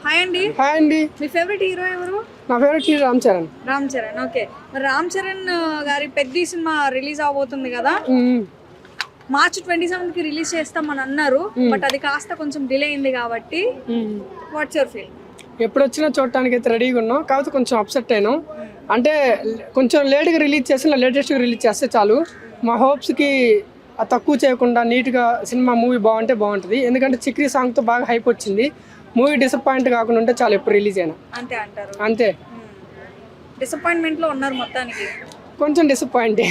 Hi అండి. Hi అండి. మీ favourite hero ఎవరు? నా favourite hero Ram Charan. Ram Charan. Okay, మరి రామ్ చరణ్ గారి పెద్ద సినిమా రిలీజ్ అవబోతుంది కదా, మార్చ్ 27కి రిలీజ్ చేస్తామని అన్నారు. బట్ అది కాస్త కొంచెం డిలే అయింది కాబట్టి వాట్స్ యువర్ ఫీల్? ఎప్పుడు వచ్చినా చూడటానికి అయితే రెడీగా ఉన్నాం, కాకపోతే కొంచెం అప్సెట్ అయినాం. అంటే కొంచెం లేట్గా రిలీజ్ చేసిన లేటెస్ట్గా రిలీజ్ చేస్తే చాలు. మా హోప్స్కి తక్కువ చేయకుండా నీట్గా సినిమా మూవీ బాగుంటుంది. ఎందుకంటే చిక్రీ సాంగ్తో బాగా హైప్ వచ్చింది. మూవీ డిసప్పాయింట్ కాకుండా ఉంటే చాలు ఎప్పుడు రిలీజ్ అయినా. అంతే అంటారు? అంతే. డిసప్పాయింట్మెంట్లో ఉన్నారు మొత్తానికి? కొంచెం డిసప్పాయింట్.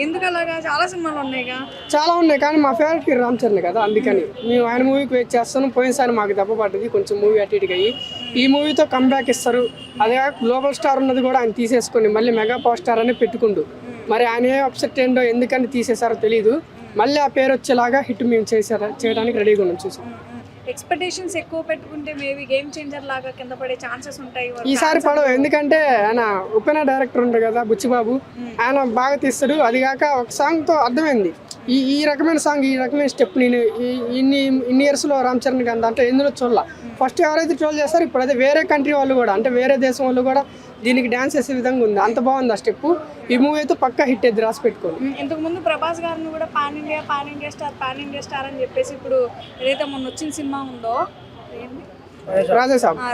ఎందుకు అలాగా? చాలా సినిమాలు ఉన్నాయిగా. చాలా ఉన్నాయి, కానీ మా ఫేవరెట్ హీరో రామ్ చరణ్ కదా, అందుకని మేము ఆయన మూవీకి వెయిట్ చేస్తాను. పోయినసారి మాకు దెబ్బ పడ్డది కొంచెం మూవీ అటు ఇటుగా అయ్యి. ఈ మూవీతో కంబ్యాక్ ఇస్తారు. అదే గ్లోబల్ స్టార్ ఉన్నది కూడా ఆయన తీసేసుకొని మళ్ళీ మెగా పవర్ స్టార్ అని పెట్టుకుంటూ, మరి ఆయన ఏ అప్సెట్ ఏంటో ఎందుకని తీసేశారో తెలియదు. మళ్ళీ ఆ పేరు వచ్చేలాగా హిట్ మేము చేయడానికి రెడీగా ఉన్నాం. చూసాం. ఎక్స్పెక్టేషన్స్ ఎక్కువ పెట్టుకుంటే మేబీ గేమ్ చేంజర్ లాగా కింద పడే ఛాన్సెస్ ఉంటాయి. ఈసారి పడవు, ఎందుకంటే ఆయన ఉపేనా డైరెక్టర్ ఉంటారు కదా బుచ్చిబాబు, ఆయన బాగా తీస్తాడు. అది కాక ఒక సాంగ్తో అర్థమైంది ఈ రకమైన సాంగ్, ఈ రకమైన స్టెప్ నేను ఇన్ని ఇయర్స్లో రామ్ చరణ్ గారి అంటే ఎందులో చూడాల. ఫస్ట్ ఎవరైతే ట్రోల్ చేస్తారో ఇప్పుడు అదే వేరే కంట్రీ వాళ్ళు కూడా, అంటే వేరే దేశం వాళ్ళు కూడా దీనికి డ్యాన్స్ చేసే విధంగా ఉంది. అంత బాగుంది ఆ స్టెప్. ఈ మూవీ అయితే పక్కా హిట్ అయితే రాసి పెట్టుకోండి. ఇంతకు ముందు ప్రభాస్ గారిని కూడా పాన్ ఇండియా స్టార్ అని చెప్పేసి, ఇప్పుడు ఏదైతే మొన్న వచ్చిన సినిమా ఉందో రాజాసాబ్, ఆ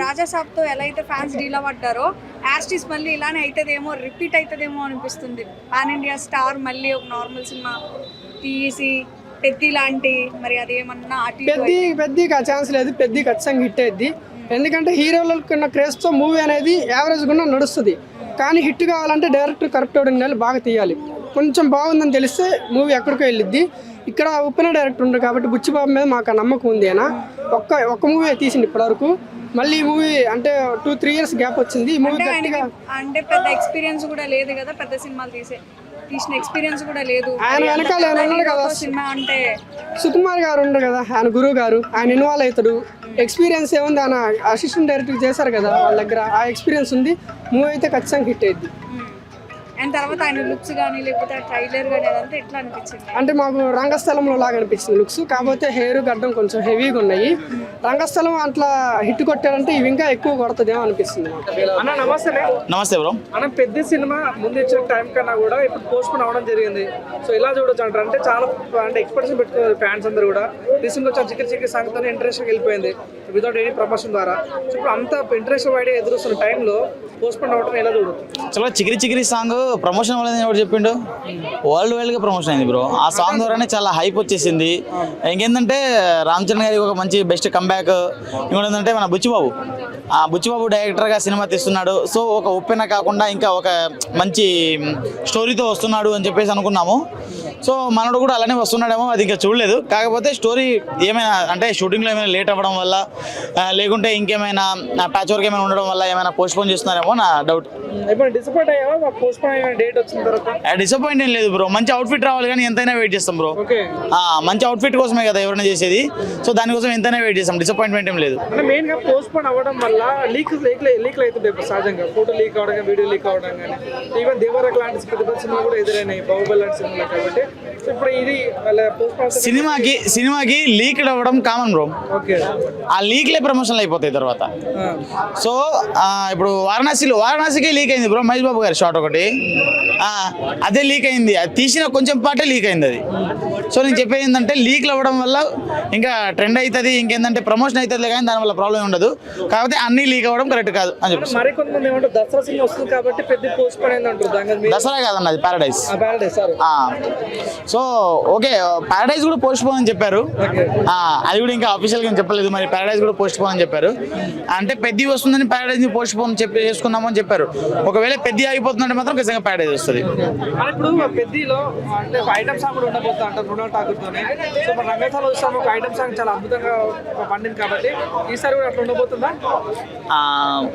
రాజాసాబ్ తో ఎలా అయితే ఫ్యాన్స్ డీల్ అవ్వడ్డారో, యాస్టిస్ మళ్ళీ ఇలానే అవుతుందేమో, రిపీట్ అవుతుందేమో అనిపిస్తుంది. పాన్ ఇండియా స్టార్ మళ్ళీ ఒక నార్మల్ సినిమా తీసి పెద్ది లాంటి, మరి అదేమన్నా పెద్దికి ఆ ఛాన్స్ లేదు. పెద్ది ఖచ్చితంగా హిట్ అయ్యింది. ఎందుకంటే హీరోలకు ఉన్న క్రేజ్తో మూవీ అనేది యావరేజ్గా నడుస్తుంది. కానీ హిట్ కావాలంటే డైరెక్టర్ కరెక్ట్ ఉండాలి, బాగా తీయాలి. కొంచెం బాగుందని తెలిస్తే మూవీ ఎక్కడికో వెళ్ళిద్ది. ఇక్కడ ఉపేనా డైరెక్టర్ ఉంటారు కాబట్టి బుచ్చిబాబు మీద మాకు నమ్మకం ఉంది. అయినా ఒక్క మూవీ తీసింది ఇప్పటివరకు. మళ్ళీ ఈ మూవీ అంటే 2-3 years గ్యాప్ వచ్చింది. ఈ మూవీ అంటే పెద్ద ఎక్స్పీరియన్స్ కూడా లేదు కదా, పెద్ద సినిమాలు తీసిన ఎక్స్పీరియన్స్ కూడా లేదు. ఆయన వెనకాల ఉన్నాడు కదా సినిమా అంటే సుకుమార్ గారు ఉండరు కదా, ఆయన గురువు గారు, ఆయన ఇన్వాల్వ్ అవుతాడు. ఎక్స్పీరియన్స్ ఏముంది, ఆయన అసిస్టెంట్ డైరెక్టర్ చేశారు కదా వాళ్ళ దగ్గర, ఆ ఎక్స్పీరియన్స్ ఉంది. మూవీ అయితే ఖచ్చితంగా హిట్ అయ్యింది. అండ్ తర్వాత ఆయన లుక్స్ కానీ లేకపోతే ట్రైలర్ కానీ అదంతా ఎట్లా అనిపించింది? అంటే మాకు రంగస్థలంలో లాగా అనిపించింది లుక్స్, కాకపోతే హెయిర్ గడ్డం కొంచెం హెవీగా ఉన్నాయి. రంగస్థలం అట్లా హిట్ కొట్టారంటే ఇవి ఇంకా ఎక్కువ కొడుతుందేమో అనిపిస్తుంది. అన్న నమస్తే బ్రో. అన్న పెద్ద సినిమా ముందు ఇచ్చిన టైం కన్నా కూడా ఇప్పుడు పోస్ట్ పోన్ అవడం జరిగింది. సో ఇలా చూడొచ్చు అంటారు, అంటే చాలా అంటే ఎక్స్పెక్టేషన్ పెట్టుకున్నారు ఫ్యాన్స్ అందరూ కూడా. రీసెంట్గా వచ్చిన చిక్కి సాంగ్తో ఇంట్రెస్ట్గా వెళ్ళిపోయింది వితౌట్ ఎనీ ప్రమోషన్ ద్వారా. సో ఇప్పుడు అంత ఇంట్రెస్ట్ వైడ్ ఎదురుస్తున్న టైంలో పోస్ట్ పోన్ అవడం ఎలా చూడొచ్చు? చాలా చికిరి సాంగ్ ప్రమోషన్ అవ్వలేదు ఎవరు చెప్పిండు? వరల్డ్ వైడ్గా ప్రమోషన్ అయింది బ్రో. ఆ సాంగ్ ద్వారానే చాలా హైప్ వచ్చేసింది. ఇంకేంటంటే రామ్ చరణ్ గారికి ఒక మంచి బెస్ట్ కంబ్యాక్. ఇంకోటి ఏంటంటే మన బుచ్చిబాబు డైరెక్టర్గా సినిమా తీస్తున్నాడు. సో ఒక ఉప్పెన కాకుండా ఇంకా ఒక మంచి స్టోరీతో వస్తున్నాడు అని చెప్పేసి అనుకున్నాము. సో మనోడు కూడా అలానే వస్తున్నాడేమో, అది ఇంకా చూడలేదు. కాకపోతే స్టోరీ ఏమైనా అంటే షూటింగ్లో ఏమైనా లేట్ అవ్వడం వల్ల, లేకుంటే ఇంకేమైనా ప్యాచ్ వర్క్ ఏమైనా ఉండడం వల్ల ఏమైనా పోస్ట్పోన్ చేస్తున్నారేమో నా డౌట్. డిసప్పాయింట్ ఏం లేదు బ్రో, మంచి అవుట్ఫిట్ రావాలి కానీ ఎంతైనా వెయిట్ చేస్తాం బ్రో. మంచి అవుట్ఫిట్ కోసమే కదా ఎవరైనా చేసేది. సో దానికోసం ఎంతైనా వెయిట్ చేస్తాం, డిసప్పాయింట్మెంట్ ఏం లేదు. మెయిన్ గా పోస్ట్పోన్ అవ్వడం వల్ల లీక్ అవుతుంది సహజంగా. ఫోటో లీక్ అవడం, వీడియో లీక్ అవడం కానీ, ఈవెన్ దేవరక్ లాంటి పెద్ద సినిమా కూడా ఎదురైనాయి, బాహుబలి లాంటి సినిమా. కాబట్టి ఇప్పుడు ఇది సినిమాకి లీక్డ్ అవ్వడం కామన్ బ్రో. ఆ లీక్లే ప్రమోషన్లు అయిపోతాయి తర్వాత. సో ఇప్పుడు వారణాసికి లీక్ అయింది బ్రో, మహేష్ బాబు గారి షాట్ ఒకటి, అదే లీక్ అయింది. అది తీసిన కొంచెం పాటే లీక్ అయింది అది. సో నేను చెప్పేది ఏంటంటే లీక్లు అవ్వడం వల్ల ఇంకా ట్రెండ్ అవుతుంది, ఇంకేంటంటే ప్రమోషన్ అవుతుంది, కానీ దానివల్ల ప్రాబ్లం ఉండదు. కాకపోతే అన్ని లీక్ అవ్వడం కరెక్ట్ కాదు అని చెప్పి. దసరా కాదన్న, అది ప్యారడైజ్. సో ఓకే, ప్యారడైజ్ కూడా పోస్ట్ పోన్ అని చెప్పారు. అది కూడా ఇంకా అఫీషియల్ గా చెప్పలేదు, మరి ప్యారడైజ్ కూడా పోస్ట్ పోన్ అని చెప్పారు. అంటే పెద్ద వస్తుందని ప్యారడైజ్ ని పోస్ట్ పోన్ చేసుకున్నాము అని చెప్పారు. ఒకవేళ పెద్ద ఆగిపోతుందంటే మాత్రం ఖచ్చితంగా ప్యారడైజ్ వస్తుంది. ఇప్పుడు పెద్దలో అంటే ఐటమ్ సాంగ్ కూడా ఉండబోతా అంటారు రొనాల్డ్ ఠాకూర్తోనే. సో మన రంగస్థలం వస్తాము, ఒక ఐటమ్ సాంగ్ చాలా అద్భుతంగా పండింది కాబట్టి ఈసారి కూడా అట్లా ఉండబోతుందా?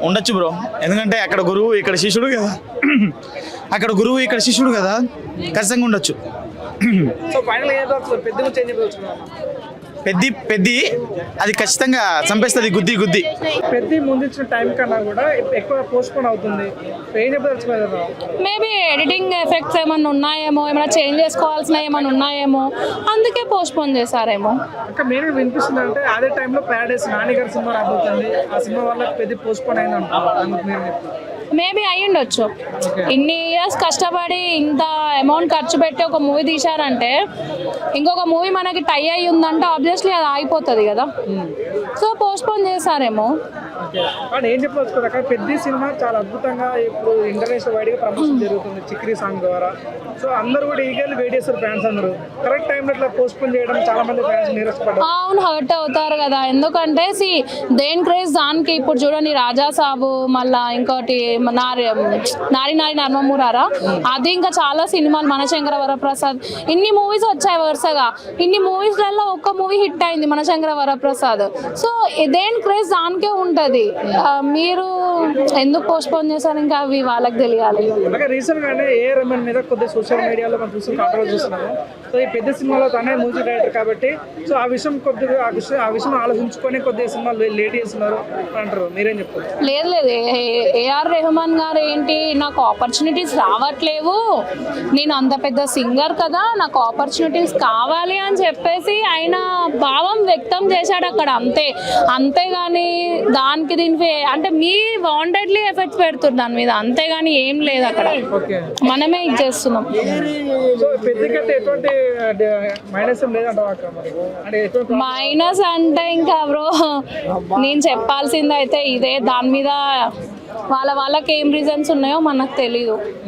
ఉండొచ్చు బ్రో, ఎందుకంటే అక్కడ గురువు ఇక్కడ శిష్యుడు కదా, ఖచ్చితంగా ఉండొచ్చు. సో ఫైనల్ ఏం చెప్తారు పెద్ద నుంచి ఏం చెప్పదలుచుకున్నారు? పెద్ది అది ఖచ్చితంగా చంపేస్తుంది గుద్ది. పెద్ద ముందు ఇచ్చిన టైం కన్నా కూడా ఎక్కువ పోస్ట్ పోన్ అవుతుంది. ఏం చెప్పదలుచుకున్నారు? మేబీ ఎడిటింగ్ ఎఫెక్ట్స్ ఏమైనా ఉన్నాయేమో, ఏమైనా చేంజ్ చేసుకోవాల్సిన ఏమైనా ఉన్నాయేమో, అందుకే పోస్ట్ పోన్ చేశారేమో. ఇంకా మెయిన్ వినిపిస్తుంది అంటే అదే టైంలో ప్యారడైస్ నాని గారి సినిమా రాబోతుంది. ఆ సినిమా వల్ల పెద్ద పోస్ట్ పోన్ అయింది అంటున్నారు. మేబీ అయ్యుండొచ్చు. ఇన్ని ఇయర్స్ కష్టపడి ఇంత అమౌంట్ ఖర్చు పెట్టి ఒక మూవీ తీశారంటే ఇంకొక మూవీ మనకి టై అయ్యి ఉందంటే ఆబ్వియస్లీ అది ఆగిపోతుంది కదా. సో పోస్ట్ పోన్ చేశారేమో. కానీ ఏం చెప్పవచ్చు కదా, పెద్ద సినిమా చాలా అద్భుతంగా ఇప్పుడు ఇంటర్నేషనల్ వైడ్గా ప్రమోషన్ జరుగుతుంది చిక్రీ సాంగ్ ద్వారా. సో అందరూ కూడా ఈగర్లీ వెయిట్ చేస్తారు ఫ్యాన్స్ అందరూ. కరెక్ట్ టైంలో ఇట్లా పోస్ట్ పోన్ చేయడం చాలా మంది ఫ్యాన్స్ నీరసపడ్డారు. అవును, హర్ట్ అవుతారు కదా. ఎందుకంటే దేని క్రేజ్ దానికి. ఇప్పుడు చూడండి రాజా సాబు, మళ్ళా ఇంకోటి నారి నర్మమూరారా, అది ఇంకా చాలా సినిమాలు, మనశంకర వరప్రసాద్, ఇన్ని మూవీస్ వచ్చాయి వరుసగా. ఇన్ని మూవీస్లలో ఒక్క మూవీ హిట్ అయింది మనశంకర వరప్రసాద్. సో దేని క్రేజ్ దానికే ఉంటుంది. మీరు ఎందుకు పోస్ట్ పోన్ చేశారు ఇంకా అవి వాళ్ళకి తెలియాలి. అలాగే రీసెంట్ గానే ఏఆర్ రెహమాన్ మీద కొద్దిగా సోషల్ మీడియాలో మనం చూసి కాంట్రవర్సీ చూస్తున్నాము. సో ఈ పెద్ద సినిమాలో తనే మ్యూజిక్ డైరెక్టర్ కాబట్టి సో ఆ విషయం కొద్దిగా ఆ విషయం ఆలోచించుకొని కొద్దిగా సినిమాలు లేట్ చేస్తున్నారు అంటారు. మీరేం చెప్తారు? లేదు, ఏఆర్ రెహమాన్ గారు ఏంటి, నాకు ఆపర్చునిటీస్ రావట్లేవు, నేను అంత పెద్ద సింగర్ కదా, నాకు ఆపర్చునిటీస్ కావాలి అని చెప్పేసి ఆయన భావం వ్యక్తం చేశాడు అక్కడ, అంతేగాని దానికి దీనికి అంటే మీ వాంటెడ్లీ ఎఫెక్ట్స్ పెడుతుంది దాని మీద, అంతేగాని ఏం లేదు అక్కడ. మనమే ఇచ్చేస్తున్నాం. సో పెద్దకంటే ఎటువంటి మైనస్ మైనస్ అంటే ఇంకా బ్రో నేను చెప్పాల్సింది అయితే ఇదే. దాని మీద వాళ్ళకి ఏం రీజన్స్ ఉన్నాయో మనకు తెలీదు.